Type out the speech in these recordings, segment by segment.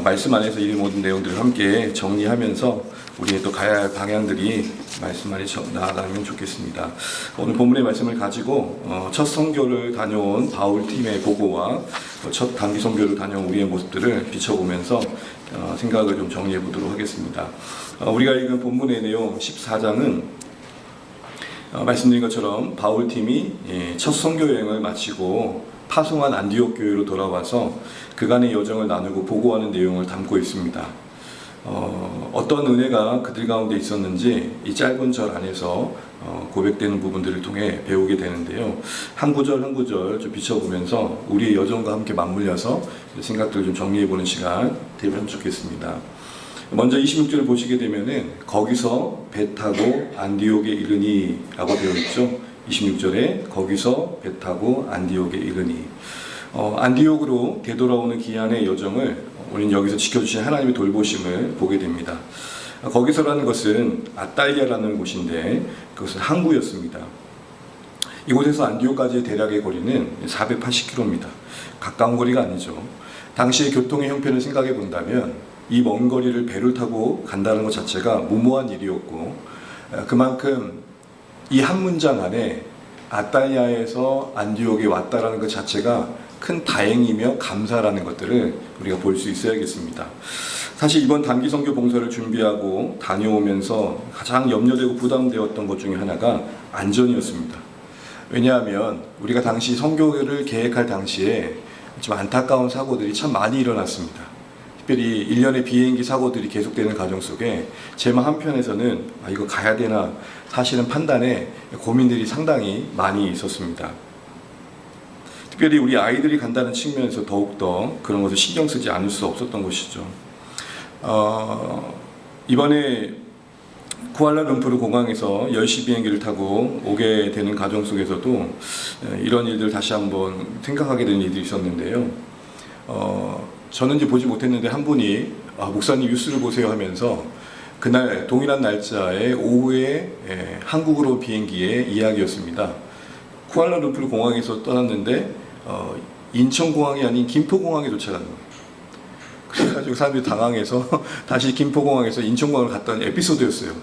말씀 안에서 이 모든 내용들을 함께 정리하면서 우리의 또 가야 할 방향들이 말씀 안에 나아가면 좋겠습니다. 오늘 본문의 말씀을 가지고 첫 선교를 다녀온 바울 팀의 보고와 첫 단기 선교를 다녀온 우리의 모습들을 비춰보면서 생각을 좀 정리해 보도록 하겠습니다. 우리가 읽은 본문의 내용 14장은 말씀드린 것처럼 바울 팀이 첫 선교 여행을 마치고 파송한 안디옥 교회로 돌아와서 그간의 여정을 나누고 보고하는 내용을 담고 있습니다. 어떤 은혜가 그들 가운데 있었는지 이 짧은 절 안에서 고백되는 부분들을 통해 배우게 되는데요. 한 구절 한 구절 좀 비춰보면서 우리의 여정과 함께 맞물려서 생각들을 좀 정리해보는 시간 되면 좋겠습니다. 먼저 26절을 보시게 되면은 거기서 배 타고 안디옥에 이르니 라고 되어 있죠. 26절에 거기서 배 타고 안디옥에 이르니. 안디옥으로 되돌아오는 기한의 여정을 우리는 여기서 지켜주신 하나님의 돌보심을 보게 됩니다. 거기서라는 것은 아달리아라는 곳인데 그것은 항구였습니다. 이곳에서 안디옥까지의 대략의 거리는 480km입니다. 가까운 거리가 아니죠. 당시의 교통의 형편을 생각해 본다면 이 먼 거리를 배를 타고 간다는 것 자체가 무모한 일이었고, 그만큼 이 한 문장 안에 아달리아에서 안디옥에 왔다라는 것 자체가 큰 다행이며 감사라는 것들을 우리가 볼 수 있어야겠습니다. 사실 이번 단기 선교 봉사를 준비하고 다녀오면서 가장 염려되고 부담되었던 것 중에 하나가 안전이었습니다. 왜냐하면 우리가 당시 선교를 계획할 당시에 좀 안타까운 사고들이 참 많이 일어났습니다. 특별히 일련의 비행기 사고들이 계속되는 과정 속에 제 마음 한편에서는 이거 가야 되나 사실은 판단에 고민들이 상당히 많이 있었습니다. 특별히 우리 아이들이 간다는 측면에서 더욱더 그런 것을 신경 쓰지 않을 수 없었던 것이죠. 이번에 쿠알라룸푸르 공항에서 10시 비행기를 타고 오게 되는 과정 속에서도 이런 일들 다시 한번 생각하게 되는 일들이 있었는데요. 저는 이제 보지 못했는데 한 분이 목사님 뉴스를 보세요 하면서 그날 동일한 날짜에 오후에 한국으로 비행기의 이야기였습니다. 쿠알라룸푸르 공항에서 떠났는데 인천공항이 아닌 김포공항에 도착한 거예요. 그래가지고 사람들이 당황해서 다시 김포공항에서 인천공항을 갔던 에피소드였어요.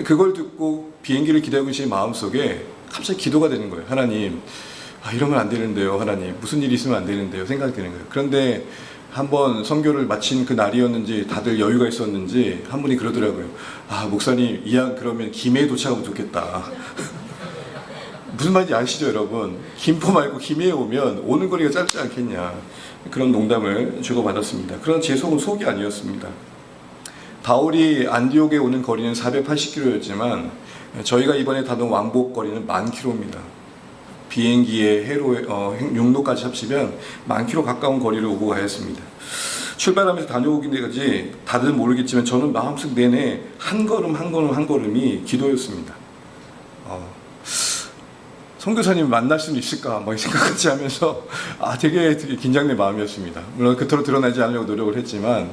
그걸 듣고 비행기를 기다리고 계신 마음속에 갑자기 기도가 되는 거예요. 하나님, 이러면 안 되는데요. 하나님, 무슨 일이 있으면 안 되는데요. 생각이 드는 거예요. 그런데 한번 선교를 마친 그 날이었는지 다들 여유가 있었는지 한 분이 그러더라고요. 목사님, 이왕 그러면 김해에 도착하면 좋겠다. 무슨 말인지 아시죠, 여러분? 김포 말고 김해에 오면 오는 거리가 짧지 않겠냐. 그런 농담을 주고받았습니다. 그런 제 속은 속이 아니었습니다. 바울이 안디옥에 오는 거리는 480km였지만 저희가 이번에 다녀온 왕복 거리는 10,000km입니다. 비행기에 육로까지 합치면 10,000km 가까운 거리를 오고 가였습니다. 출발하면서 다녀오기까지 다들 모르겠지만 저는 마음속 내내 한 걸음 한 걸음 한 걸음이 기도였습니다. 선교사님 만날 수는 있을까 생각하지 하면서 되게 긴장된 마음이었습니다. 물론 그토록 드러나지 않으려고 노력을 했지만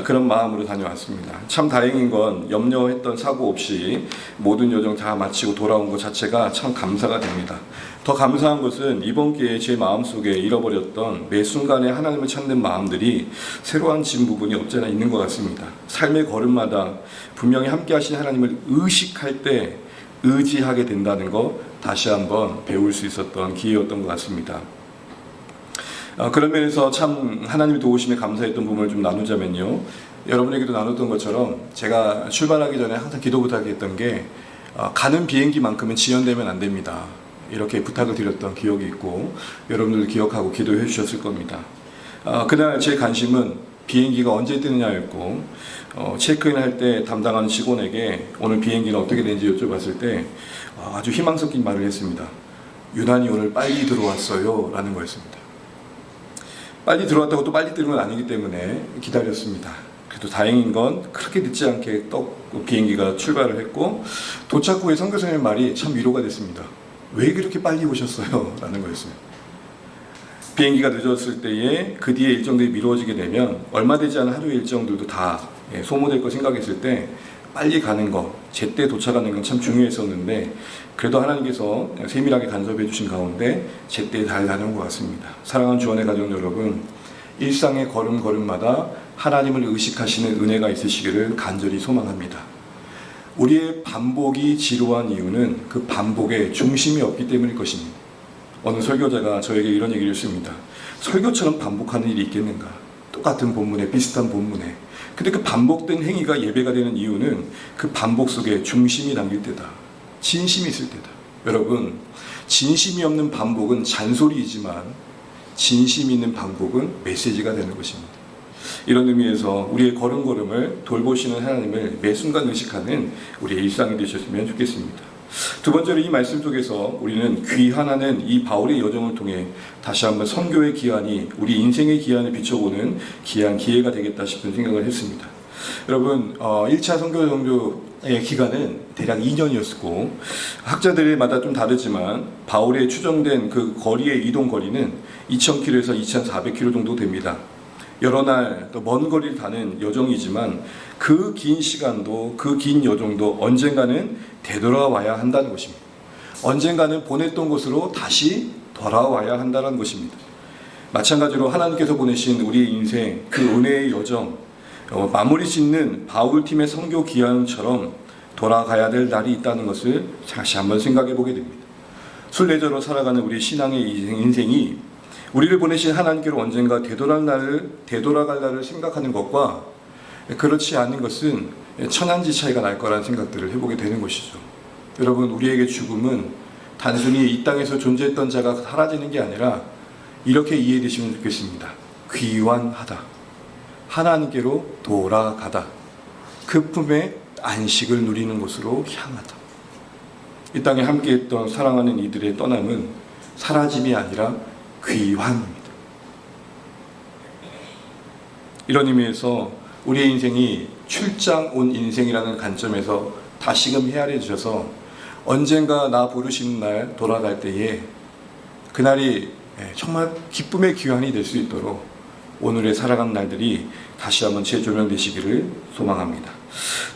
그런 마음으로 다녀왔습니다. 참 다행인 건 염려했던 사고 없이 모든 여정 다 마치고 돌아온 것 자체가 참 감사가 됩니다. 더 감사한 것은 이번 기회에 제 마음속에 잃어버렸던 매 순간에 하나님을 찾는 마음들이 새로워진 부분이 없잖아 있는 것 같습니다. 삶의 걸음마다 분명히 함께 하신 하나님을 의식할 때 의지하게 된다는 것 다시 한번 배울 수 있었던 기회였던 것 같습니다. 그런 면에서 참 하나님의 도우심에 감사했던 부분을 좀 나누자면요. 여러분에게도 나눴던 것처럼 제가 출발하기 전에 항상 기도 부탁했던 게 가는 비행기만큼은 지연되면 안 됩니다. 이렇게 부탁을 드렸던 기억이 있고 여러분들도 기억하고 기도해 주셨을 겁니다. 그날 제 관심은 비행기가 언제 뜨느냐였고 체크인 할 때 담당하는 직원에게 오늘 비행기는 어떻게 되는지 여쭤봤을 때 아주 희망 섞인 말을 했습니다. 유난히 오늘 빨리 들어왔어요 라는 거였습니다. 빨리 들어왔다고 또 빨리 뜨는 건 아니기 때문에 기다렸습니다. 그래도 다행인 건 그렇게 늦지 않게 비행기가 출발을 했고 도착 후에 선교사님의 말이 참 위로가 됐습니다. 왜 그렇게 빨리 오셨어요? 라는 거였습니다. 비행기가 늦었을 때에 그 뒤에 일정들이 미루어지게 되면 얼마 되지 않은 하루 일정들도 다 소모될 거 생각했을 때 빨리 가는 거, 제때 도착하는 건 참 중요했었는데 그래도 하나님께서 세밀하게 간섭해 주신 가운데 제때 잘 다녀온 것 같습니다. 사랑하는 주원의 가족 여러분, 일상의 걸음걸음마다 하나님을 의식하시는 은혜가 있으시기를 간절히 소망합니다. 우리의 반복이 지루한 이유는 그 반복에 중심이 없기 때문일 것입니다. 어느 설교자가 저에게 이런 얘기를 했습니다. 설교처럼 반복하는 일이 있겠는가? 똑같은 본문에, 비슷한 본문에. 근데 그 반복된 행위가 예배가 되는 이유는 그 반복 속에 중심이 담길 때다. 진심이 있을 때다. 여러분, 진심이 없는 반복은 잔소리이지만 진심 있는 반복은 메시지가 되는 것입니다. 이런 의미에서 우리의 걸음걸음을 돌보시는 하나님을 매 순간 의식하는 우리의 일상이 되셨으면 좋겠습니다. 두 번째로 이 말씀 속에서 우리는 귀환하는 이 바울의 여정을 통해 다시 한번 선교의 기한이 우리 인생의 기한을 비춰보는 귀한 기회가 되겠다 싶은 생각을 했습니다. 여러분, 1차 선교 정도의 기간은 대략 2년이었고 학자들마다 좀 다르지만 바울의 추정된 그 거리의 이동 거리는 2,000km에서 2,400km 정도 됩니다. 여러 날 또 먼 거리를 가는 여정이지만 그 긴 시간도 그 긴 여정도 언젠가는 되돌아와야 한다는 것입니다. 언젠가는 보냈던 곳으로 다시 돌아와야 한다는 것입니다. 마찬가지로 하나님께서 보내신 우리의 인생 그 은혜의 여정 마무리 짓는 바울팀의 선교 기한처럼 돌아가야 될 날이 있다는 것을 다시 한번 생각해 보게 됩니다. 순례자로 살아가는 우리 신앙의 인생이 우리를 보내신 하나님께로 언젠가 되돌아갈 날을 생각하는 것과 그렇지 않은 것은 천양지 차이가 날 거라는 생각들을 해보게 되는 것이죠. 여러분, 우리에게 죽음은 단순히 이 땅에서 존재했던 자가 사라지는 게 아니라 이렇게 이해되시면 좋겠습니다. 귀환하다. 하나님께로 돌아가다. 그 품에 안식을 누리는 곳으로 향하다. 이 땅에 함께했던 사랑하는 이들의 떠남은 사라짐이 아니라 귀환입니다. 이런 의미에서 우리의 인생이 출장 온 인생이라는 관점에서 다시금 헤아려 주셔서 언젠가 나 부르시는 날 돌아갈 때에 그날이 정말 기쁨의 귀환이 될 수 있도록 오늘의 살아가는 날들이 다시 한번 재조명되시기를 소망합니다.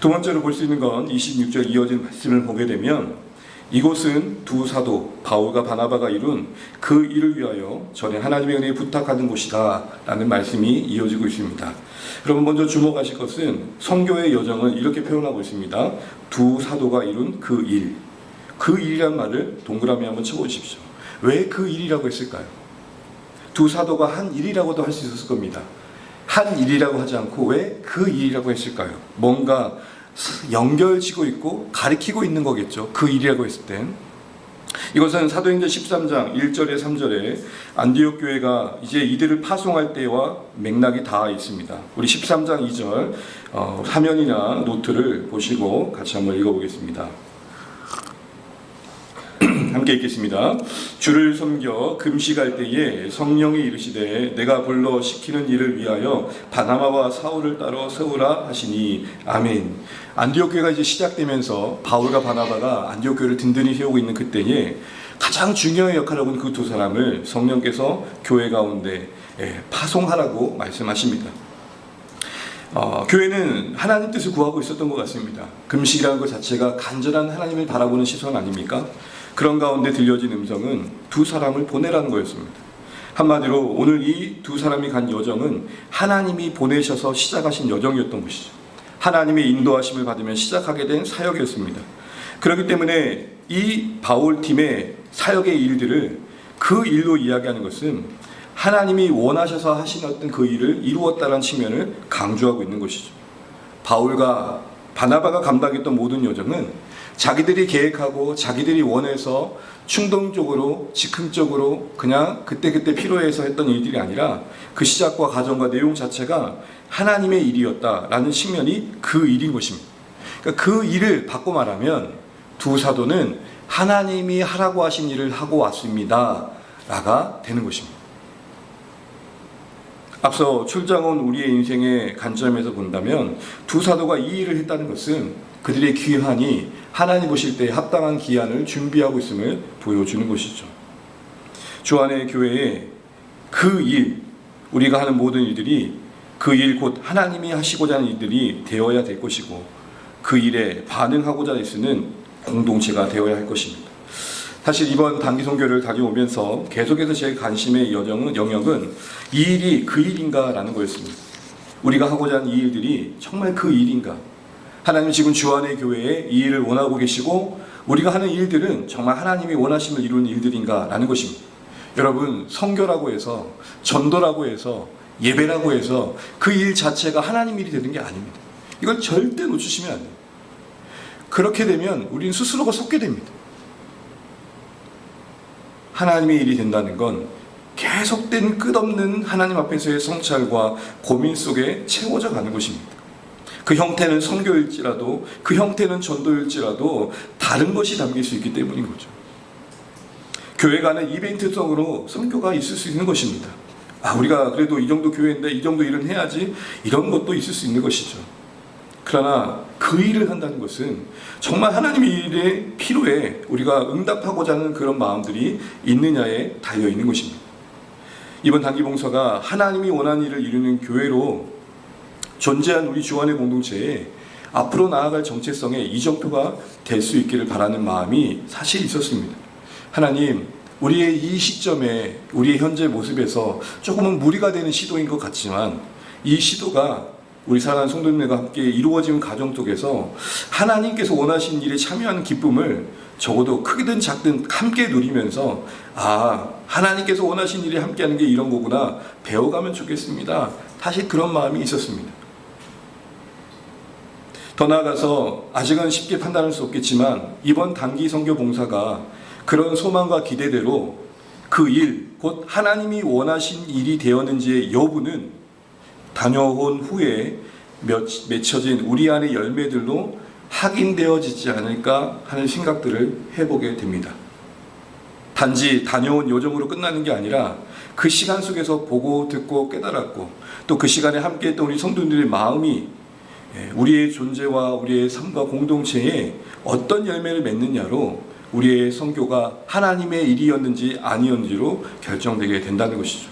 두 번째로 볼 수 있는 건 26절 이어진 말씀을 보게 되면 이곳은 두 사도 바울과 바나바가 이룬 그 일을 위하여 전에 하나님의 은혜에 부탁하는 곳이다 라는 말씀이 이어지고 있습니다. 여러분, 먼저 주목하실 것은 선교의 여정을 이렇게 표현하고 있습니다. 두 사도가 이룬 그 일. 그 일이란 말을 동그라미 한번 쳐보십시오. 왜 그 일이라고 했을까요? 두 사도가 한 일이라고도 할 수 있었을 겁니다. 한 일이라고 하지 않고 왜 그 일이라고 했을까요? 뭔가 연결지고 있고 가리키고 있는 거겠죠. 그 일이라고 했을 땐. 이것은 사도행전 13장 1절에 3절에 안디옥 교회가 이제 이들을 파송할 때와 맥락이 닿아 있습니다. 우리 13장 2절 화면이나 노트를 보시고 같이 한번 읽어보겠습니다. 함께 읽겠습니다. 주를 섬겨 금식할 때에 성령이 이르시되 내가 불러 시키는 일을 위하여 바나바와 사울을 따로 세우라 하시니 아멘. 안디옥 교회가 이제 시작되면서 바울과 바나바가 안디옥 교회를 든든히 세우고 있는 그때에 가장 중요한 역할을 하고 있는 그 두 사람을 성령께서 교회 가운데 파송하라고 말씀하십니다. 교회는 하나님 뜻을 구하고 있었던 것 같습니다. 금식이라는 것 자체가 간절한 하나님을 바라보는 시선 아닙니까? 그런 가운데 들려진 음성은 두 사람을 보내라는 거였습니다. 한마디로 오늘 이 두 사람이 간 여정은 하나님이 보내셔서 시작하신 여정이었던 것이죠. 하나님의 인도하심을 받으면 시작하게 된 사역이었습니다. 그렇기 때문에 이 바울팀의 사역의 일들을 그 일로 이야기하는 것은 하나님이 원하셔서 하신 어떤 그 일을 이루었다는 측면을 강조하고 있는 것이죠. 바울과 바나바가 감당했던 모든 여정은 자기들이 계획하고 자기들이 원해서 충동적으로 즉흥적으로 그냥 그때그때 필요해서 했던 일들이 아니라 그 시작과 과정과 내용 자체가 하나님의 일이었다라는 측면이 그 일인 것입니다. 그러니까 그 일을 바꿔 말하면 두 사도는 하나님이 하라고 하신 일을 하고 왔습니다 라가 되는 것입니다. 앞서 출장 온 우리의 인생의 관점에서 본다면 두 사도가 이 일을 했다는 것은 그들의 귀환이 하나님 보실 때 합당한 기한을 준비하고 있음을 보여주는 것이죠. 주 안의 교회에 그 일, 우리가 하는 모든 일들이 그 일 곧 하나님이 하시고자 하는 일들이 되어야 될 것이고 그 일에 반응하고자 애쓰는 공동체가 되어야 할 것입니다. 사실 이번 단기 선교를 다녀오면서 계속해서 제 관심의 영역은 이 일이 그 일인가 라는 거였습니다. 우리가 하고자 하는 이 일들이 정말 그 일인가? 하나님 지금 주안의 교회에 이 일을 원하고 계시고 우리가 하는 일들은 정말 하나님이 원하심을 이루는 일들인가? 라는 것입니다. 여러분, 선교라고 해서, 전도라고 해서, 예배라고 해서 그 일 자체가 하나님 일이 되는 게 아닙니다. 이걸 절대 놓치시면 안 돼요. 그렇게 되면 우리는 스스로가 속게 됩니다. 하나님의 일이 된다는 건 계속된 끝없는 하나님 앞에서의 성찰과 고민 속에 채워져 가는 것입니다. 그 형태는 선교일지라도, 그 형태는 전도일지라도 다른 것이 담길 수 있기 때문인 거죠. 교회 간의 이벤트성으로 선교가 있을 수 있는 것입니다. 우리가 그래도 이 정도 교회인데 이 정도 일은 해야지, 이런 것도 있을 수 있는 것이죠. 그러나 그 일을 한다는 것은 정말 하나님의 일에 필요해 우리가 응답하고자 하는 그런 마음들이 있느냐에 달려 있는 것입니다. 이번 단기 봉사가 하나님이 원하는 일을 이루는 교회로 존재한 우리 주안의 공동체에 앞으로 나아갈 정체성의 이정표가 될 수 있기를 바라는 마음이 사실 있었습니다. 하나님, 우리의 이 시점에, 우리의 현재 모습에서 조금은 무리가 되는 시도인 것 같지만 이 시도가 우리 사랑하는 성도님들과 함께 이루어지는 가정 속에서 하나님께서 원하신 일에 참여하는 기쁨을 적어도 크든 작든 함께 누리면서 하나님께서 원하신 일에 함께하는 게 이런 거구나 배워가면 좋겠습니다. 사실 그런 마음이 있었습니다. 더 나아가서 아직은 쉽게 판단할 수 없겠지만 이번 단기 선교 봉사가 그런 소망과 기대대로 그 일, 곧 하나님이 원하신 일이 되었는지의 여부는 다녀온 후에 맺혀진 우리 안의 열매들로 확인되어지지 않을까 하는 생각들을 해보게 됩니다. 단지 다녀온 요정으로 끝나는 게 아니라 그 시간 속에서 보고 듣고 깨달았고 또 그 시간에 함께했던 우리 성도님들의 마음이 우리의 존재와 우리의 삶과 공동체에 어떤 열매를 맺느냐로 우리의 선교가 하나님의 일이었는지 아니었는지로 결정되게 된다는 것이죠.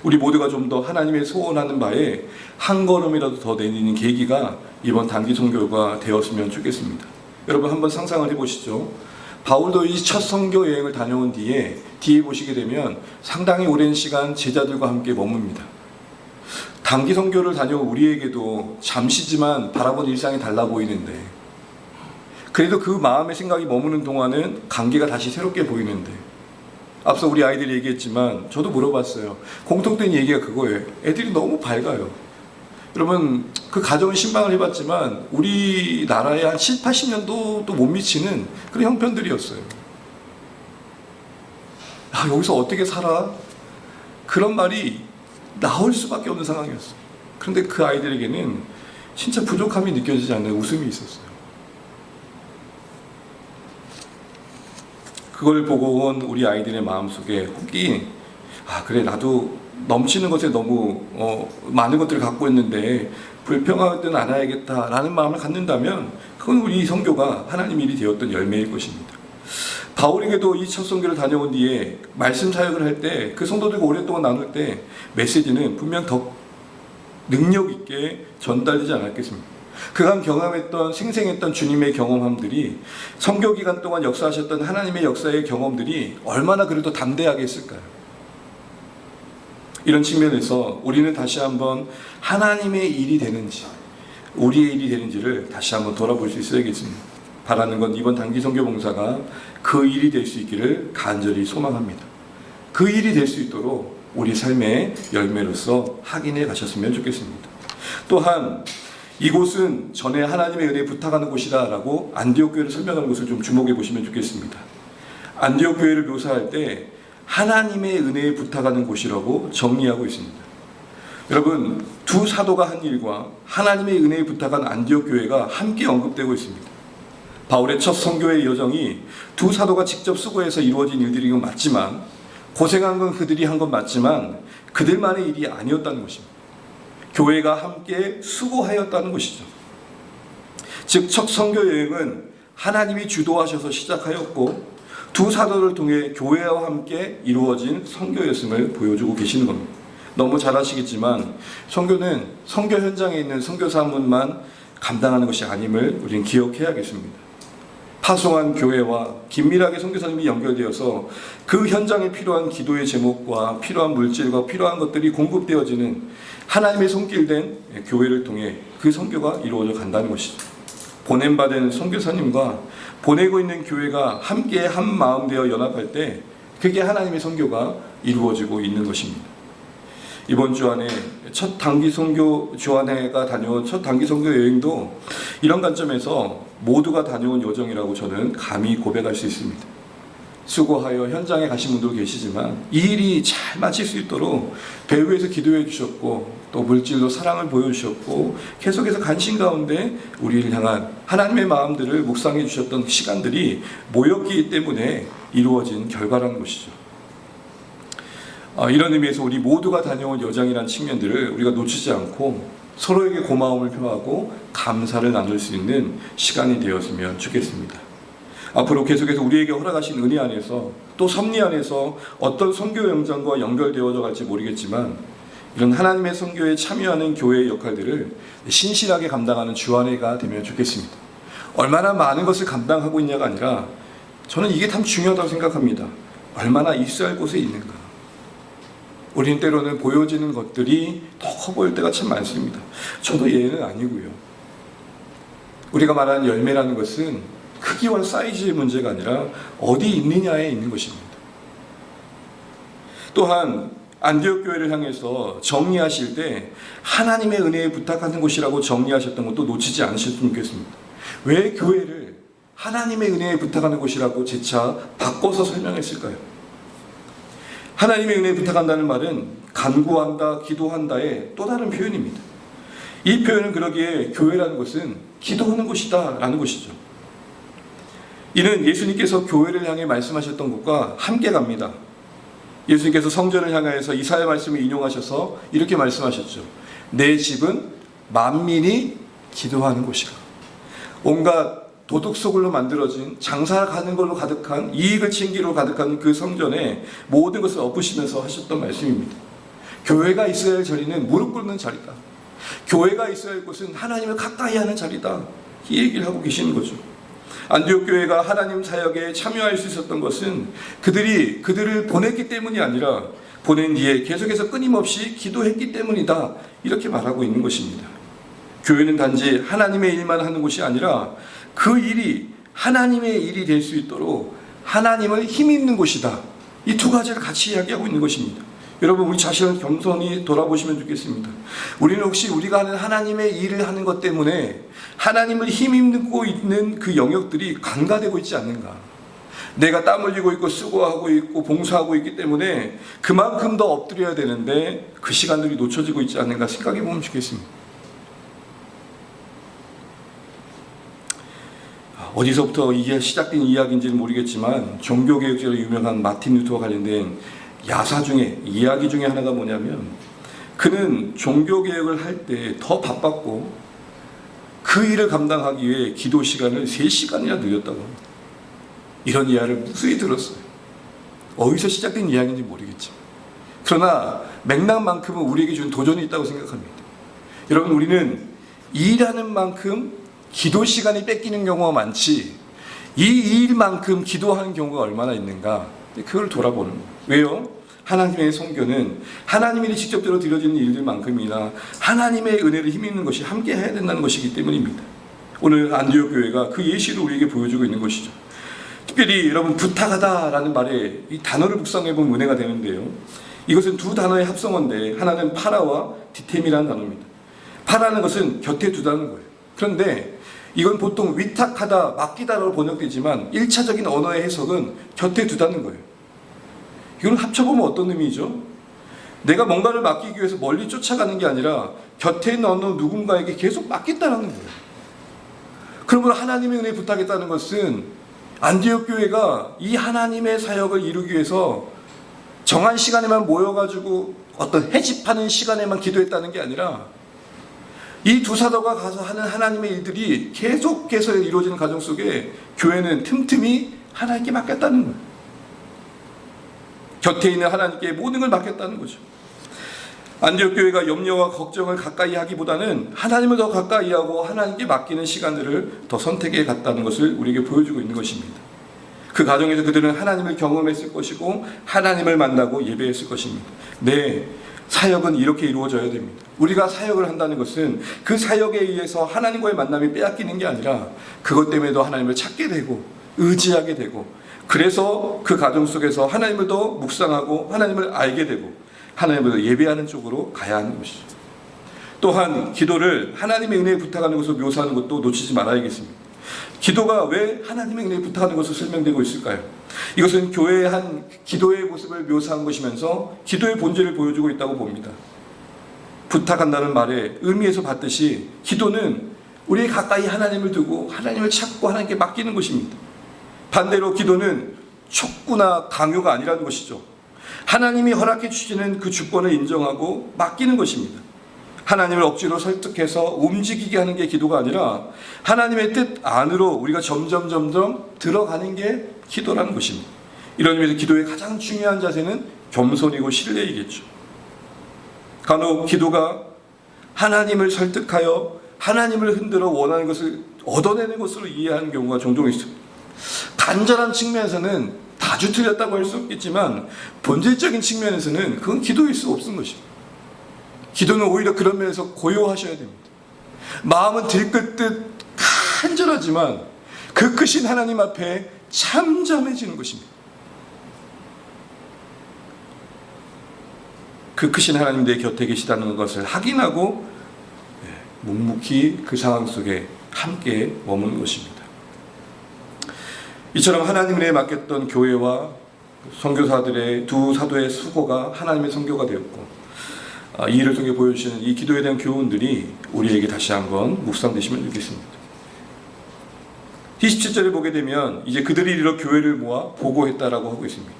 우리 모두가 좀 더 하나님의 소원하는 바에 한 걸음이라도 더 내딛는 계기가 이번 단기 선교가 되었으면 좋겠습니다. 여러분 한번 상상을 해보시죠. 바울도 이 첫 선교 여행을 다녀온 뒤에 보시게 되면 상당히 오랜 시간 제자들과 함께 머뭅니다. 단기 선교를 다녀온 우리에게도 잠시지만 바라본 일상이 달라 보이는데 그래도 그 마음의 생각이 머무는 동안은 관계가 다시 새롭게 보이는데 앞서 우리 아이들이 얘기했지만 저도 물어봤어요. 공통된 얘기가 그거예요. 애들이 너무 밝아요. 여러분 그 가정은 신방을 해봤지만 우리나라에 한 7, 80년도도 못 미치는 그런 형편들이었어요. 여기서 어떻게 살아? 그런 말이 나올 수밖에 없는 상황이었어요. 그런데 그 아이들에게는 진짜 부족함이 느껴지지 않는 웃음이 있었어요. 그걸 보고 온 우리 아이들의 마음속에 혹이 그래 나도 넘치는 것에 너무 많은 것들을 갖고 있는데 불평하든 않아야겠다라는 마음을 갖는다면 그건 우리 선교가 하나님 일이 되었던 열매일 것입니다. 바울에게도 이 첫 선교를 다녀온 뒤에 말씀 사역을 할 때 그 성도들과 오랫동안 나눌 때 메시지는 분명 더 능력 있게 전달되지 않았겠습니까? 그간 경험했던 생생했던 주님의 경험함들이 선교 기간 동안 역사하셨던 하나님의 역사의 경험들이 얼마나 그래도 담대하게 했을까요? 이런 측면에서 우리는 다시 한번 하나님의 일이 되는지 우리의 일이 되는지를 다시 한번 돌아볼 수 있어야겠습니다. 바라는 건 이번 단기 선교 봉사가 그 일이 될 수 있기를 간절히 소망합니다. 그 일이 될 수 있도록 우리 삶의 열매로서 확인해 가셨으면 좋겠습니다. 또한 이곳은 전에 하나님의 은혜에 부탁하는 곳이다 라고 안디옥 교회를 설명하는 것을 좀 주목해 보시면 좋겠습니다. 안디옥 교회를 묘사할 때 하나님의 은혜에 부탁하는 곳이라고 정리하고 있습니다. 여러분 두 사도가 한 일과 하나님의 은혜에 부탁한 안디옥 교회가 함께 언급되고 있습니다. 바울의 첫 선교의 여정이 두 사도가 직접 수고해서 이루어진 일들인 건 맞지만 고생한 건 그들이 한 건 맞지만 그들만의 일이 아니었다는 것입니다. 교회가 함께 수고하였다는 것이죠. 즉 첫 선교 여행은 하나님이 주도하셔서 시작하였고 두 사도를 통해 교회와 함께 이루어진 선교였음을 보여주고 계시는 겁니다. 너무 잘 아시겠지만 선교는 선교 현장에 있는 선교 사문만 감당하는 것이 아님을 우리는 기억해야겠습니다. 파송한 교회와 긴밀하게 선교사님이 연결되어서 그 현장에 필요한 기도의 제목과 필요한 물질과 필요한 것들이 공급되어지는 하나님의 손길된 교회를 통해 그 선교가 이루어져 간다는 것이죠. 보냄받은 선교사님과 보내고 있는 교회가 함께 한 마음 되어 연합할 때 그게 하나님의 선교가 이루어지고 있는 것입니다. 이번 주 안에 첫 단기 선교 주안회가 다녀온 첫 단기 선교 여행도 이런 관점에서 모두가 다녀온 여정이라고 저는 감히 고백할 수 있습니다. 수고하여 현장에 가신 분도 계시지만 이 일이 잘 마칠 수 있도록 배후에서 기도해 주셨고 또 물질로 사랑을 보여주셨고 계속해서 간신 가운데 우리를 향한 하나님의 마음들을 묵상해 주셨던 시간들이 모였기 때문에 이루어진 결과라는 것이죠. 이런 의미에서 우리 모두가 다녀온 여정이라는 측면들을 우리가 놓치지 않고 서로에게 고마움을 표하고 감사를 나눌 수 있는 시간이 되었으면 좋겠습니다. 앞으로 계속해서 우리에게 허락하신 은혜 안에서 또 섭리 안에서 어떤 선교 영장과 연결되어져 갈지 모르겠지만 이런 하나님의 선교에 참여하는 교회의 역할들을 신실하게 감당하는 주안회가 되면 좋겠습니다. 얼마나 많은 것을 감당하고 있냐가 아니라 저는 이게 참 중요하다고 생각합니다. 얼마나 있어야 할 곳에 있는가. 우리는 때로는 보여지는 것들이 더 커 보일 때가 참 많습니다. 저도 예는 아니고요. 우리가 말하는 열매라는 것은 크기와 사이즈의 문제가 아니라 어디 있느냐에 있는 것입니다. 또한 안디옥 교회를 향해서 정리하실 때 하나님의 은혜에 부탁하는 곳이라고 정리하셨던 것도 놓치지 않으셨으면 좋겠습니다. 왜 교회를 하나님의 은혜에 부탁하는 곳이라고 재차 바꿔서 설명했을까요? 하나님의 은혜에 부탁한다는 말은 간구한다, 기도한다의 또 다른 표현입니다. 이 표현은 그러기에 교회라는 것은 기도하는 곳이다 라는 것이죠. 이는 예수님께서 교회를 향해 말씀하셨던 것과 함께 갑니다. 예수님께서 성전을 향해서 이사야 말씀을 인용하셔서 이렇게 말씀하셨죠. 내 집은 만민이 기도하는 곳이라. 온갖 도둑 소굴로 만들어진 장사가는 걸로 가득한 이익을 챙기로 가득한 그 성전에 모든 것을 엎으시면서 하셨던 말씀입니다. 교회가 있어야 할 자리는 무릎 꿇는 자리다. 교회가 있어야 할 곳은 하나님을 가까이 하는 자리다. 이 얘기를 하고 계시는 거죠. 안디옥 교회가 하나님 사역에 참여할 수 있었던 것은 그들을 보냈기 때문이 아니라 보낸 뒤에 계속해서 끊임없이 기도했기 때문이다. 이렇게 말하고 있는 것입니다. 교회는 단지 하나님의 일만 하는 곳이 아니라 그 일이 하나님의 일이 될 수 있도록 하나님을 힘입는 곳이다. 이 두 가지를 같이 이야기하고 있는 것입니다. 여러분 우리 자신을 겸손히 돌아보시면 좋겠습니다. 우리는 혹시 우리가 하는 하나님의 일을 하는 것 때문에 하나님을 힘입고 있는 그 영역들이 간과되고 있지 않는가? 내가 땀 흘리고 있고 수고하고 있고 봉사하고 있기 때문에 그만큼 더 엎드려야 되는데 그 시간들이 놓쳐지고 있지 않는가 생각해 보면 좋겠습니다. 어디서부터 이게 시작된 이야기인지는 모르겠지만 종교개혁자로 유명한 마틴 루터와 관련된 야사 중에 이야기 중에 하나가 뭐냐면 그는 종교개혁을 할 때 더 바빴고 그 일을 감당하기 위해 기도 시간을 3시간이나 늘렸다고 합니다. 이런 이야기를 무수히 들었어요. 어디서 시작된 이야기인지 모르겠지만 그러나 맥락만큼은 우리에게 준 도전이 있다고 생각합니다. 여러분 우리는 일하는 만큼 기도 시간이 뺏기는 경우가 많지 이 일만큼 기도하는 경우가 얼마나 있는가 그걸 돌아보는 거예요. 왜요? 하나님의 선교는 하나님이 직접적으로 드려지는 일들만큼이나 하나님의 은혜를 힘입는 것이 함께 해야 된다는 것이기 때문입니다. 오늘 안디옥 교회가 그 예시를 우리에게 보여주고 있는 것이죠. 특별히 여러분 부탁하다라는 말에 이 단어를 묵상해보면 은혜가 되는데요. 이것은 두 단어의 합성어인데 하나는 파라와 디템이라는 단어입니다. 파라는 것은 곁에 두다는 거예요. 그런데 이건 보통 위탁하다, 맡기다라고 번역되지만 1차적인 언어의 해석은 곁에 두다는 거예요. 이걸 합쳐보면 어떤 의미죠? 내가 뭔가를 맡기기 위해서 멀리 쫓아가는 게 아니라 곁에 있는 어느 누군가에게 계속 맡겠다는 거예요. 그러면 하나님의 은혜 부탁했다는 것은 안디옥 교회가 이 하나님의 사역을 이루기 위해서 정한 시간에만 모여가지고 어떤 해집하는 시간에만 기도했다는 게 아니라 이 두 사도가 가서 하는 하나님의 일들이 계속해서 이루어지는 과정 속에 교회는 틈틈이 하나님께 맡겼다는 거예요. 곁에 있는 하나님께 모든 걸 맡겼다는 거죠. 안디옥 교회가 염려와 걱정을 가까이 하기보다는 하나님을 더 가까이 하고 하나님께 맡기는 시간들을 더 선택해 갔다는 것을 우리에게 보여주고 있는 것입니다. 그 과정에서 그들은 하나님을 경험했을 것이고 하나님을 만나고 예배했을 것입니다. 네, 사역은 이렇게 이루어져야 됩니다. 우리가 사역을 한다는 것은 그 사역에 의해서 하나님과의 만남이 빼앗기는 게 아니라 그것 때문에도 하나님을 찾게 되고 의지하게 되고, 그래서 그 과정 속에서 하나님을 더 묵상하고 하나님을 알게 되고 하나님을 더 예배하는 쪽으로 가야 하는 것이죠. 또한 기도를 하나님의 은혜에 부탁하는 것을 묘사하는 것도 놓치지 말아야겠습니다. 기도가 왜 하나님의 은혜에 부탁하는 것으로 설명되고 있을까요? 이것은 교회의 한 기도의 모습을 묘사한 것이면서 기도의 본질을 보여주고 있다고 봅니다. 부탁한다는 말의 의미에서 봤듯이 기도는 우리 가까이 하나님을 두고 하나님을 찾고 하나님께 맡기는 것입니다. 반대로 기도는 촉구나 강요가 아니라는 것이죠. 하나님이 허락해 주시는 그 주권을 인정하고 맡기는 것입니다. 하나님을 억지로 설득해서 움직이게 하는 게 기도가 아니라 하나님의 뜻 안으로 우리가 점점 들어가는 게 기도라는 것입니다. 이런 의미에서 기도의 가장 중요한 자세는 겸손이고 신뢰이겠죠. 간혹 기도가 하나님을 설득하여 하나님을 흔들어 원하는 것을 얻어내는 것으로 이해하는 경우가 종종 있습니다. 간절한 측면에서는 다주 틀렸다고 할 수 없겠지만 본질적인 측면에서는 그건 기도일 수 없는 것입니다. 기도는 오히려 그런 면에서 고요하셔야 됩니다. 마음은 들끓듯 간절하지만 그 크신 하나님 앞에 잠잠해지는 것입니다. 그 크신 하나님 내 곁에 계시다는 것을 확인하고 묵묵히 그 상황 속에 함께 머무는 것입니다. 이처럼 하나님 은혜에 맡겼던 교회와 선교사들의 두 사도의 수고가 하나님의 선교가 되었고, 이 일을 통해 보여주시는 이 기도에 대한 교훈들이 우리에게 다시 한번 묵상되시면 좋겠습니다. 27절에 보게 되면 이제 그들이 이르러 교회를 모아 보고했다라고 하고 있습니다.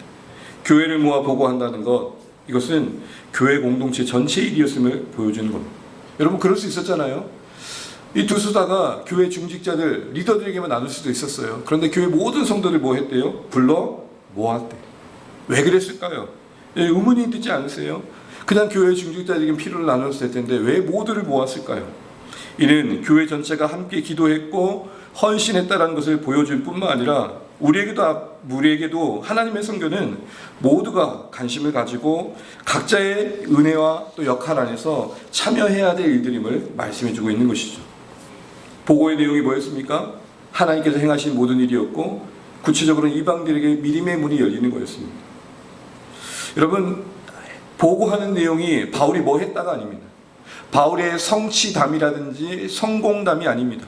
교회를 모아 보고한다는 것, 이것은 교회 공동체 전체의 일이었음을 보여주는 겁니다. 여러분, 그럴 수 있었잖아요. 이 두 수다가 교회 중직자들, 리더들에게만 나눌 수도 있었어요. 그런데 교회 모든 성도들 뭐 했대요? 불러 모았대. 왜 그랬을까요? 의문이 듣지 않으세요? 그냥 교회 중직자들에게 필요를 나눴을 텐데 왜 모두를 모았을까요? 이는 교회 전체가 함께 기도했고 헌신했다는 것을 보여줄 뿐만 아니라 우리에게도 하나님의 선교는 모두가 관심을 가지고 각자의 은혜와 또 역할 안에서 참여해야 될 일들임을 말씀해주고 있는 것이죠. 보고의 내용이 뭐였습니까? 하나님께서 행하신 모든 일이었고 구체적으로는 이방들에게 믿음의 문이 열리는 거였습니다. 여러분, 보고하는 내용이 바울이 뭐 했다가 아닙니다. 바울의 성취담이라든지 성공담이 아닙니다.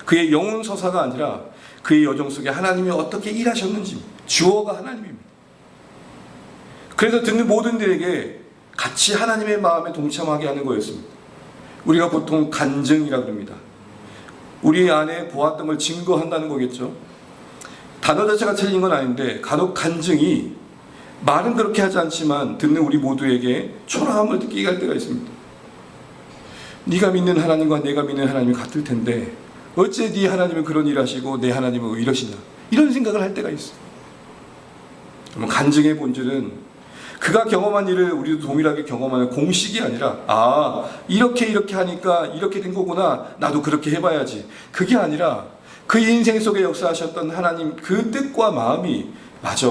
그의 영혼 서사가 아니라 그의 여정 속에 하나님이 어떻게 일하셨는지, 주어가 하나님입니다. 그래서 듣는 모든들에게 같이 하나님의 마음에 동참하게 하는 거였습니다. 우리가 보통 간증이라고 합니다. 우리 안에 보았던 걸 증거한다는 거겠죠. 단어 자체가 틀린 건 아닌데 간혹 간증이 말은 그렇게 하지 않지만 듣는 우리 모두에게 초라함을 느끼게 할 때가 있습니다. 네가 믿는 하나님과 내가 믿는 하나님이 같을 텐데 어째 네 하나님은 그런 일 하시고 내 하나님은 왜 이러시나, 이런 생각을 할 때가 있어요. 간증의 본질은 그가 경험한 일을 우리도 동일하게 경험하는 공식이 아니라 이렇게 하니까 이렇게 된 거구나, 나도 그렇게 해봐야지, 그게 아니라 그 인생 속에 역사하셨던 하나님 그 뜻과 마음이, 맞아,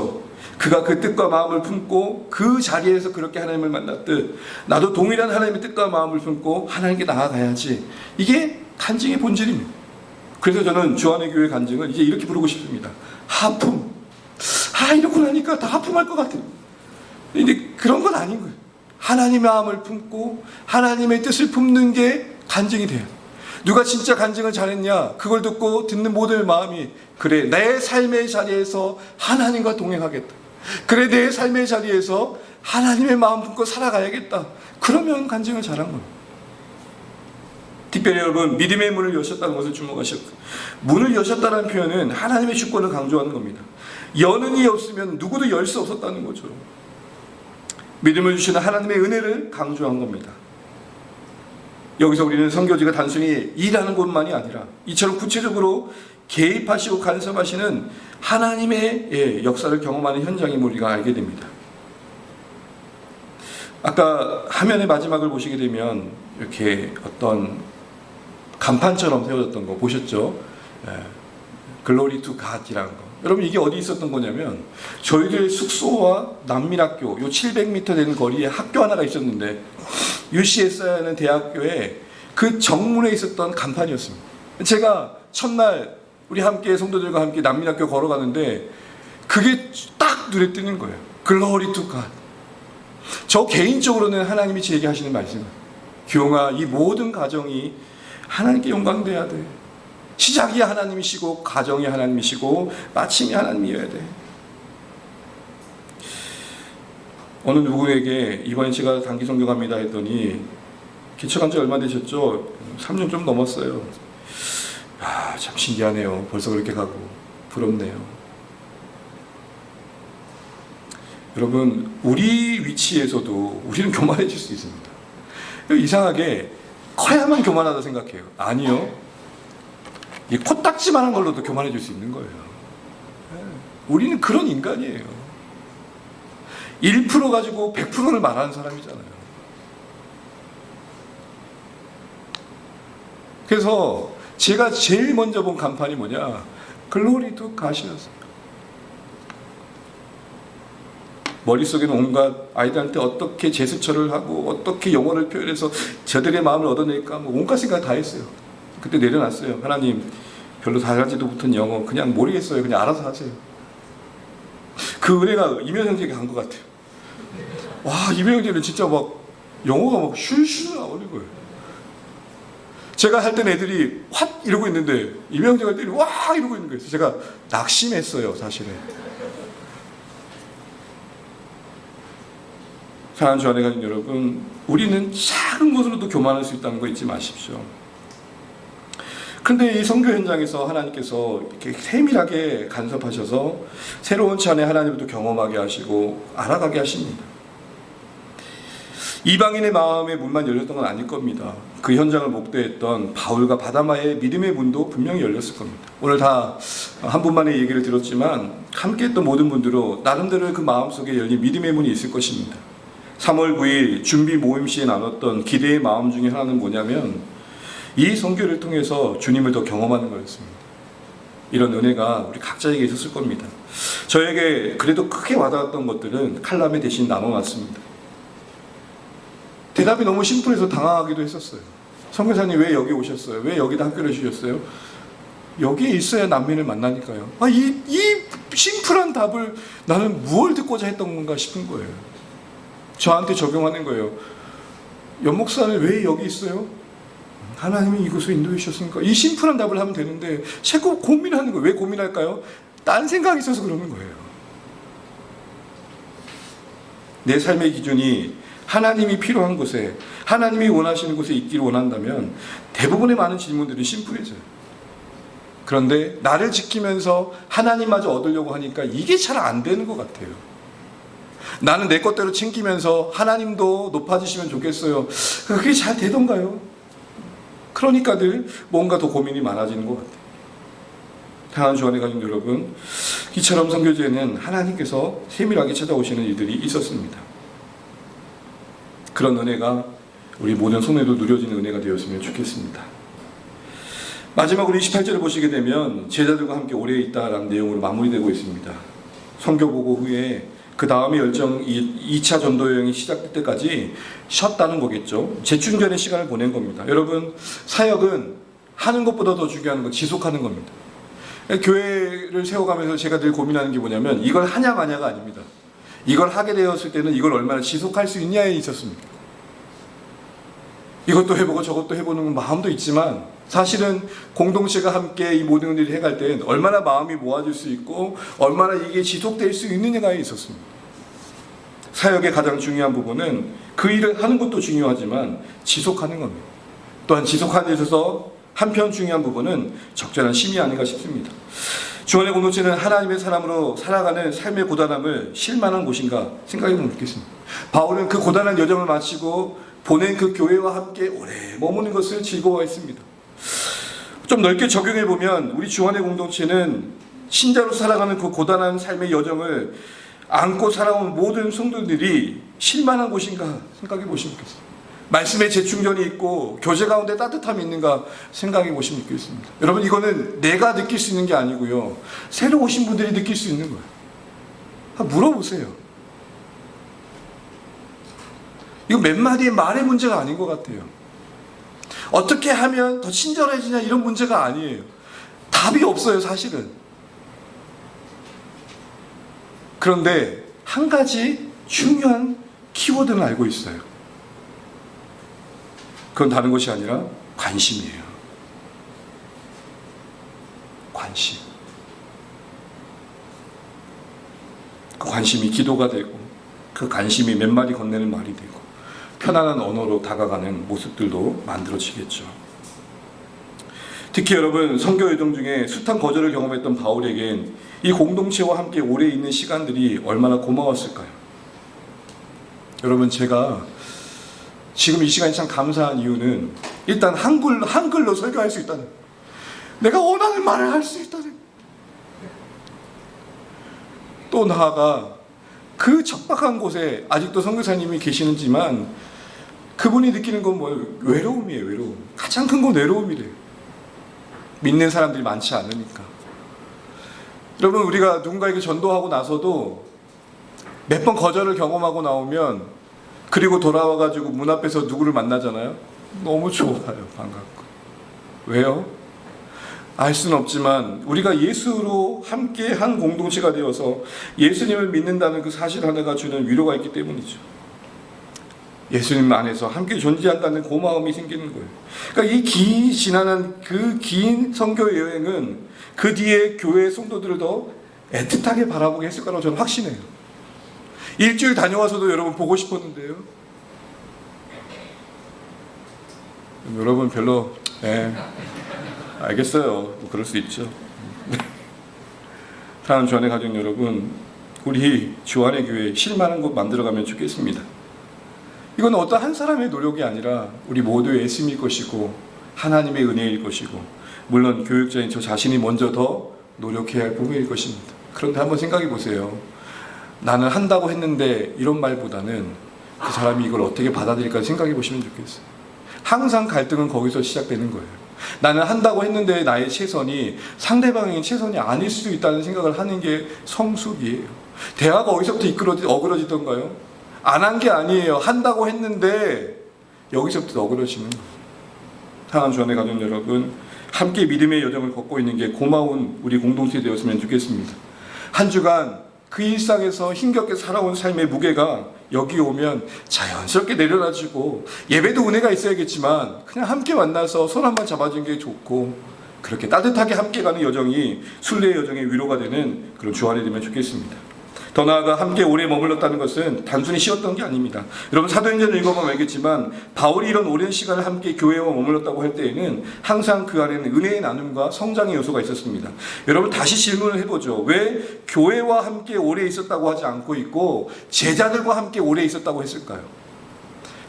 그가 그 뜻과 마음을 품고 그 자리에서 그렇게 하나님을 만났듯 나도 동일한 하나님의 뜻과 마음을 품고 하나님께 나아가야지. 이게 간증의 본질입니다. 그래서 저는 주안의 교회 간증을 이제 이렇게 부르고 싶습니다. 하품. 이러고 나니까 다 하품할 것 같아요. 근데 그런 건 아닌 거예요. 하나님의 마음을 품고 하나님의 뜻을 품는 게 간증이 돼요. 누가 진짜 간증을 잘했냐, 그걸 듣고 듣는 모든 마음이, 그래, 내 삶의 자리에서 하나님과 동행하겠다, 그래, 내 삶의 자리에서 하나님의 마음 품고 살아가야겠다, 그러면 간증을 잘한 겁니다. 특별히 여러분, 믿음의 문을 여셨다는 것을 주목하셨고, 문을 여셨다는 표현은 하나님의 주권을 강조하는 겁니다. 여는 이 없으면 누구도 열 수 없었다는 거죠. 믿음을 주시는 하나님의 은혜를 강조한 겁니다. 여기서 우리는 선교지가 단순히 일하는 곳만이 아니라 이처럼 구체적으로 개입하시고 간섭하시는 하나님의 역사를 경험하는 현장임을 우리가 알게 됩니다. 아까 화면의 마지막을 보시게 되면 이렇게 어떤 간판처럼 세워졌던 거 보셨죠? 글로리 투 갓이라는 거. 여러분 이게 어디 있었던 거냐면 저희들 숙소와 난민학교 요 700m 되는 거리에 학교 하나가 있었는데 UCS라는 대학교에 그 정문에 있었던 간판이었습니다. 제가 첫날 우리 함께 성도들과 함께 난민학교 걸어가는데 그게 딱 눈에 띄는 거예요. 글로리 투 갓. 저 개인적으로는 하나님이 제게 하시는 말씀은 규용아, 이 모든 가정이 하나님께 영광돼야 돼. 시작이 하나님이시고 가정이 하나님이시고 마침이 하나님이어야 돼. 어느 누구에게 이번에 제가 단기 선교 갑니다 했더니 개척한 지 얼마 되셨죠? 3년 좀 넘었어요. 아, 참 신기하네요. 벌써 그렇게 가고 부럽네요. 여러분 우리 위치에서도 우리는 교만해질 수 있습니다. 이상하게 커야만 교만하다 생각해요. 아니요. 이 코딱지만한 걸로도 교만해질 수 있는 거예요. 우리는 그런 인간이에요. 1% 가지고 100%를 말하는 사람이잖아요. 그래서 제가 제일 먼저 본 간판이 뭐냐? 글로리 투 갓이었어요. 머릿속에는 온갖 아이들한테 어떻게 제스처를 하고 어떻게 영어를 표현해서 저들의 마음을 얻어낼까 뭐 온갖 생각 다 했어요. 그때 내려놨어요. 하나님 별로 잘하지도 못한 영어 그냥 모르겠어요. 그냥 알아서 하세요. 그 은혜가 이면 형제에게 간 것 같아요. 와, 이면 형제는 진짜 막 영어가 막 슐슐 나오는 거예요. 제가 할 때는 애들이 확 이러고 있는데 이면 형제가 할 때는 와 이러고 있는 거예요. 제가 낙심했어요, 사실은. 사랑하는 주 안에 가진 여러분, 우리는 작은 것으로도 교만할 수 있다는 거 잊지 마십시오. 그런데 이 선교 현장에서 하나님께서 이렇게 세밀하게 간섭하셔서 새로운 찬에 하나님도 경험하게 하시고 알아가게 하십니다. 이방인의 마음의 문만 열렸던 건 아닐 겁니다. 그 현장을 목도했던 바울과 바나바의 믿음의 문도 분명히 열렸을 겁니다. 오늘 다 한 분만의 얘기를 들었지만 함께 했던 모든 분들로 나름대로 그 마음속에 열린 믿음의 문이 있을 것입니다. 3월 9일 준비 모임 시에 나눴던 기대의 마음 중에 하나는 뭐냐면 이 선교를 통해서 주님을 더 경험하는 거였습니다. 이런 은혜가 우리 각자에게 있었을 겁니다. 저에게 그래도 크게 와닿았던 것들은 칼럼에 대신 나눠놨습니다. 대답이 너무 심플해서 당황하기도 했었어요. 선교사님 왜 여기 오셨어요? 왜 여기다 학교를 주셨어요? 여기에 있어야 난민을 만나니까요. 이 심플한 답을 나는 무엇을 듣고자 했던 건가 싶은 거예요. 저한테 적용하는 거예요. 연목사는 왜 여기 있어요? 하나님이 이곳을 인도해 주셨으니까. 이 심플한 답을 하면 되는데 자꾸 고민하는 거예요. 왜 고민할까요? 딴 생각이 있어서 그러는 거예요. 내 삶의 기준이 하나님이 필요한 곳에, 하나님이 원하시는 곳에 있기를 원한다면 대부분의 많은 질문들은 심플해져요. 그런데 나를 지키면서 하나님마저 얻으려고 하니까 이게 잘 안 되는 것 같아요. 나는 내 것대로 챙기면서 하나님도 높아지시면 좋겠어요. 그게 잘 되던가요? 그러니까 늘 뭔가 더 고민이 많아지는 것 같아요. 사랑하는 주 안에 가진 여러분, 이처럼 선교지에는 하나님께서 세밀하게 찾아오시는 일들이 있었습니다. 그런 은혜가 우리 모든 손에도 누려지는 은혜가 되었으면 좋겠습니다. 마지막으로 28절을 보시게 되면 제자들과 함께 오래 있다라는 내용으로 마무리되고 있습니다. 선교 보고 후에 그 다음에 2차 전도 여행이 시작될 때까지 쉬었다는 거겠죠. 재충전의 시간을 보낸 겁니다. 여러분, 사역은 하는 것보다 더 중요한 건 지속하는 겁니다. 교회를 세워가면서 제가 늘 고민하는 게 뭐냐면 이걸 하냐 마냐가 아닙니다. 이걸 하게 되었을 때는 이걸 얼마나 지속할 수 있냐에 있었습니다. 이것도 해보고 저것도 해보는 마음도 있지만 사실은 공동체가 함께 이 모든 일을 해갈 땐 얼마나 마음이 모아질 수 있고 얼마나 이게 지속될 수 있느냐가 있었습니다. 사역의 가장 중요한 부분은 그 일을 하는 것도 중요하지만 지속하는 겁니다. 또한 지속하는 데 있어서 한편 중요한 부분은 적절한 심이 아닌가 싶습니다. 주안의 공동체는 하나님의 사람으로 살아가는 삶의 고단함을 실만한 곳인가 생각해 보면 좋겠습니다. 바울은 그 고단한 여정을 마치고 보낸 그 교회와 함께 오래 머무는 것을 즐거워했습니다. 좀 넓게 적용해 보면 우리 주안의 공동체는 신자로 살아가는 그 고단한 삶의 여정을 안고 살아온 모든 성도들이 실만한 곳인가 생각해 보시면 좋겠습니다. 말씀에 재충전이 있고 교제 가운데 따뜻함이 있는가 생각해 보시면 좋겠습니다. 여러분, 이거는 내가 느낄 수 있는 게 아니고요, 새로 오신 분들이 느낄 수 있는 거예요. 한번 물어보세요. 이거 몇 마디의 말의 문제가 아닌 것 같아요. 어떻게 하면 더 친절해지냐 이런 문제가 아니에요. 답이 없어요, 사실은. 그런데 한 가지 중요한 키워드는 알고 있어요. 그건 다른 것이 아니라 관심이에요. 관심. 그 관심이 기도가 되고, 그 관심이 몇 마디 건네는 말이 되고, 편안한 언어로 다가가는 모습들도 만들어지겠죠. 특히 여러분, 선교 여정 중에 숱한 거절을 경험했던 바울에겐 이 공동체와 함께 오래 있는 시간들이 얼마나 고마웠을까요? 여러분, 제가 지금 이 시간이 참 감사한 이유는 일단 한글로 설교할 수 있다는, 내가 원하는 말을 할 수 있다는, 또 나아가 그 척박한 곳에 아직도 선교사님이 계시는지만 그분이 느끼는 건 뭐예요? 외로움이에요. 외로움. 가장 큰 건 외로움이래요. 믿는 사람들이 많지 않으니까. 여러분, 우리가 누군가에게 전도하고 나서도 몇 번 거절을 경험하고 나오면, 그리고 돌아와가지고 문 앞에서 누구를 만나잖아요. 너무 좋아요. 반갑고. 왜요? 알 수는 없지만 우리가 예수로 함께 한 공동체가 되어서 예수님을 믿는다는 그 사실 하나가 주는 위로가 있기 때문이죠. 예수님 안에서 함께 존재한다는 고마움이 생기는 거예요. 그러니까 이 지나는 그 긴 선교 여행은 그 뒤에 교회 성도들을 더 애틋하게 바라보게 했을 거라고 저는 확신해요. 일주일 다녀와서도 여러분 보고 싶었는데요. 여러분 별로, 알겠어요. 뭐 그럴 수 있죠. 사랑하는 주안의 가족 여러분, 우리 주안의 교회 실만한 곳 만들어가면 좋겠습니다. 이건 어떤 한 사람의 노력이 아니라 우리 모두의 애씀일 것이고 하나님의 은혜일 것이고, 물론 교육자인 저 자신이 먼저 더 노력해야 할 부분일 것입니다. 그런데 한번 생각해 보세요. 나는 한다고 했는데 이런 말보다는 그 사람이 이걸 어떻게 받아들일까 생각해 보시면 좋겠어요. 항상 갈등은 거기서 시작되는 거예요. 나는 한다고 했는데 나의 최선이 상대방의 최선이 아닐 수도 있다는 생각을 하는 게 성숙이에요. 대화가 어디서부터 어그러지던가요? 안 한 게 아니에요. 한다고 했는데 여기서부터 어그러지는 거예요. 사랑하는 주안의 가족 여러분, 함께 믿음의 여정을 걷고 있는 게 고마운 우리 공동체 되었으면 좋겠습니다. 한 주간 그 일상에서 힘겹게 살아온 삶의 무게가 여기 오면 자연스럽게 내려놔지고, 예배도 은혜가 있어야겠지만 그냥 함께 만나서 손 한번 잡아준 게 좋고, 그렇게 따뜻하게 함께 가는 여정이 순례의 여정의 위로가 되는 그런 주안이 되면 좋겠습니다. 더 나아가 함께 오래 머물렀다는 것은 단순히 쉬었던 게 아닙니다. 여러분, 사도행전을 읽어보면 알겠지만 바울이 이런 오랜 시간을 함께 교회와 머물렀다고 할 때에는 항상 그 안에는 은혜의 나눔과 성장의 요소가 있었습니다. 여러분, 다시 질문을 해보죠. 왜 교회와 함께 오래 있었다고 하지 않고 있고 제자들과 함께 오래 있었다고 했을까요?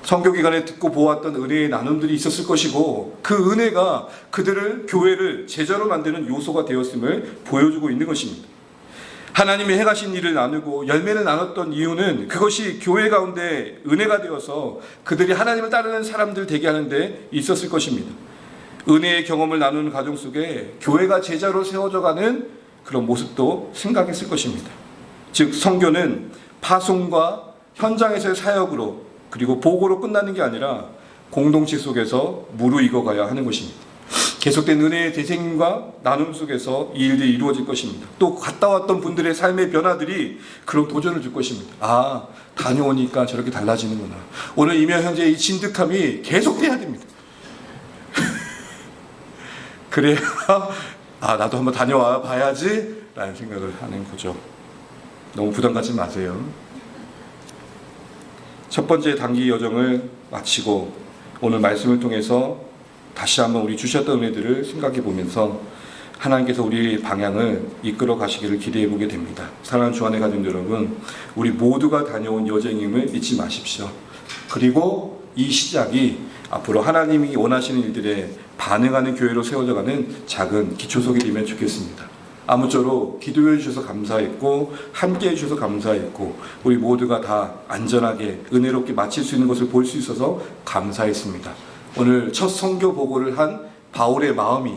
선교 기간에 듣고 보았던 은혜의 나눔들이 있었을 것이고, 그 은혜가 그들을, 교회를 제자로 만드는 요소가 되었음을 보여주고 있는 것입니다. 하나님의 행하신 일을 나누고 열매를 나눴던 이유는 그것이 교회 가운데 은혜가 되어서 그들이 하나님을 따르는 사람들 되게 하는 데 있었을 것입니다. 은혜의 경험을 나누는 가정 속에 교회가 제자로 세워져가는 그런 모습도 생각했을 것입니다. 즉, 선교는 파송과 현장에서의 사역으로, 그리고 보고로 끝나는 게 아니라 공동체 속에서 무르익어가야 하는 것입니다. 계속된 은혜의 대생과 나눔 속에서 이 일들이 이루어질 것입니다. 또 갔다 왔던 분들의 삶의 변화들이 그런 도전을 줄 것입니다. 아, 다녀오니까 저렇게 달라지는구나. 오늘 이명 형제의 이 진득함이 계속돼야 됩니다. 그래야 나도 한번 다녀와 봐야지 라는 생각을 하는 거죠. 너무 부담 갖지 마세요. 첫 번째 단기 여정을 마치고 오늘 말씀을 통해서 다시 한번 우리 주셨던 은혜들을 생각해 보면서 하나님께서 우리의 방향을 이끌어 가시기를 기대해 보게 됩니다. 사랑하는 주안의 가족 여러분, 우리 모두가 다녀온 여정임을 잊지 마십시오. 그리고 이 시작이 앞으로 하나님이 원하시는 일들에 반응하는 교회로 세워져가는 작은 기초석이 되면 좋겠습니다. 아무쪼록 기도해 주셔서 감사했고 함께 해 주셔서 감사했고 우리 모두가 다 안전하게 은혜롭게 마칠 수 있는 것을 볼 수 있어서 감사했습니다. 오늘 첫 선교 보고를 한 바울의 마음이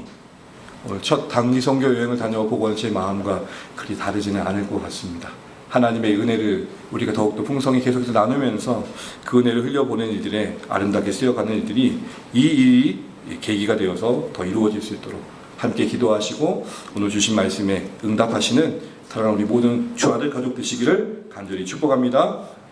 오늘 첫 단기 선교 여행을 다녀와 보고한 제 마음과 그리 다르지는 않을 것 같습니다. 하나님의 은혜를 우리가 더욱더 풍성히 계속해서 나누면서 그 은혜를 흘려보낸 일들에 아름답게 쓰여가는 일들이 이 일이 계기가 되어서 더 이루어질 수 있도록 함께 기도하시고 오늘 주신 말씀에 응답하시는 사랑하는 우리 모든 주 아들 가족 되시기를 간절히 축복합니다.